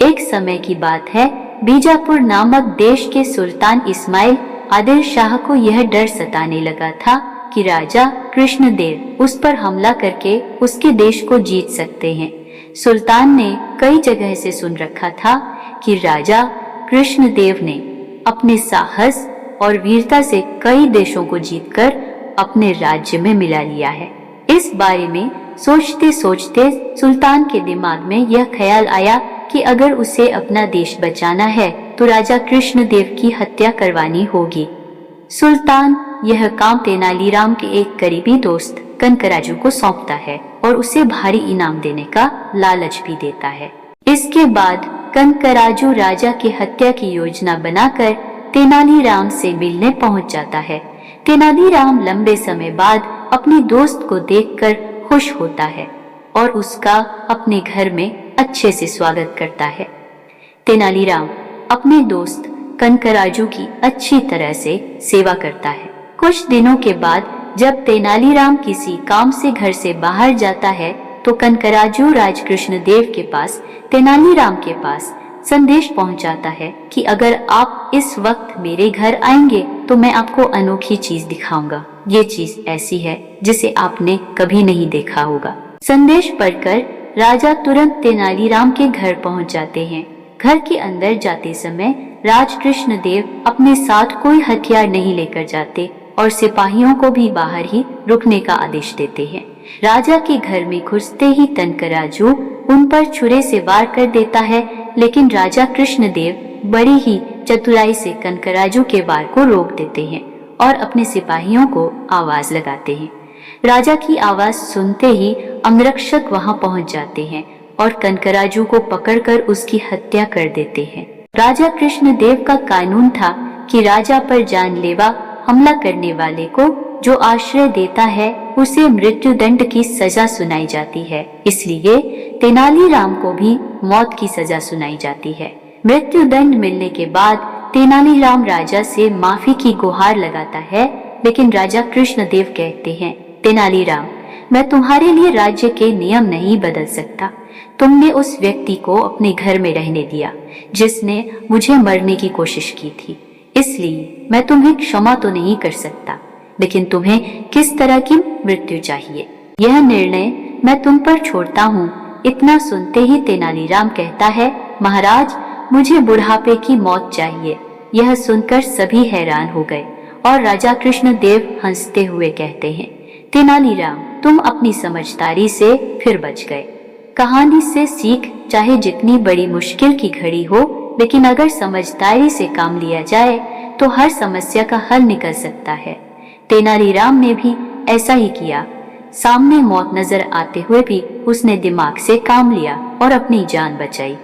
एक समय की बात है, बीजापुर नामक देश के सुल्तान इस्माइल आदिल शाह को यह डर सताने लगा था कि राजा कृष्णदेव उस पर हमला करके उसके देश को जीत सकते हैं। सुल्तान ने कई जगह से सुन रखा था कि राजा कृष्णदेव ने अपने साहस और वीरता से कई देशों को जीतकर अपने राज्य में मिला लिया है। इस बारे में सोचते सोचते सुल्तान के दिमाग में यह ख्याल आया कि अगर उसे अपना देश बचाना है तो राजा कृष्णदेव की हत्या करवानी होगी। सुल्तान यह काम तेनालीराम के एक करीबी दोस्त कनकराजू को सौंपता है और उसे भारी इनाम देने का लालच भी देता है। इसके बाद कनकराजू राजा की हत्या की योजना बनाकर तेनालीराम से मिलने पहुंच जाता है। तेनालीराम लंबे समय बाद अपने दोस्त को देखकर खुश होता है और उसका अपने घर में अच्छे से स्वागत करता है। तेनालीराम अपने दोस्त कनकराजू की अच्छी तरह से सेवा करता है। कुछ दिनों के बाद जब तेनालीराम किसी काम से घर से बाहर जाता है तो कनकराजू राज कृष्णदेव के पास तेनालीराम के पास संदेश पहुंचाता है कि अगर आप इस वक्त मेरे घर आएंगे तो मैं आपको अनोखी चीज दिखाऊंगा। ये चीज ऐसी है जिसे आपने कभी नहीं देखा होगा। संदेश पढ़कर राजा तुरंत तेनालीराम के घर पहुंच जाते हैं। घर के अंदर जाते समय राज कृष्णदेव अपने साथ कोई हथियार नहीं लेकर जाते और सिपाहियों को भी बाहर ही रुकने का आदेश देते हैं। राजा के घर में घुसते ही कनकराजू उन पर छुरे से वार कर देता है, लेकिन राजा कृष्णदेव बड़ी ही चतुराई से कनकराजू के वार को रोक देते हैं और अपने सिपाहियों को आवाज लगाते हैं। राजा की आवाज सुनते ही अंगरक्षक वहां पहुंच जाते हैं और कनकराजू को पकड़कर उसकी हत्या कर देते हैं। राजा कृष्णदेव का कानून था कि राजा पर जानलेवा हमला करने वाले को जो आश्रय देता है उसे मृत्युदंड की सजा सुनाई जाती है। इसलिए तेनालीराम को भी मौत की सजा सुनाई जाती है। मृत्युदंड मिलने के बाद तेनालीराम राजा से माफी की गुहार लगाता है, लेकिन राजा कृष्णदेव कहते हैं, तेनालीराम, मैं तुम्हारे लिए राज्य के नियम नहीं बदल सकता। तुमने उस व्यक्ति को अपने घर में रहने दिया जिसने मुझे मरने की कोशिश की थी, इसलिए मैं तुम्हें क्षमा तो नहीं कर सकता, लेकिन तुम्हें किस तरह की मृत्यु चाहिए यह निर्णय मैं तुम पर छोड़ता हूँ। इतना सुनते ही तेनालीराम कहता है, महाराज, मुझे बुढ़ापे की मौत चाहिए। यह सुनकर सभी हैरान हो गए और राजा कृष्णदेव हंसते हुए कहते हैं, तेनालीराम, तुम अपनी समझदारी से फिर बच गए। कहानी से सीख, चाहे जितनी बड़ी मुश्किल की घड़ी हो, लेकिन अगर समझदारी से काम लिया जाए तो हर समस्या का हल निकल सकता है। तेनालीराम ने भी ऐसा ही किया। सामने मौत नजर आते हुए भी उसने दिमाग से काम लिया और अपनी जान बचाई।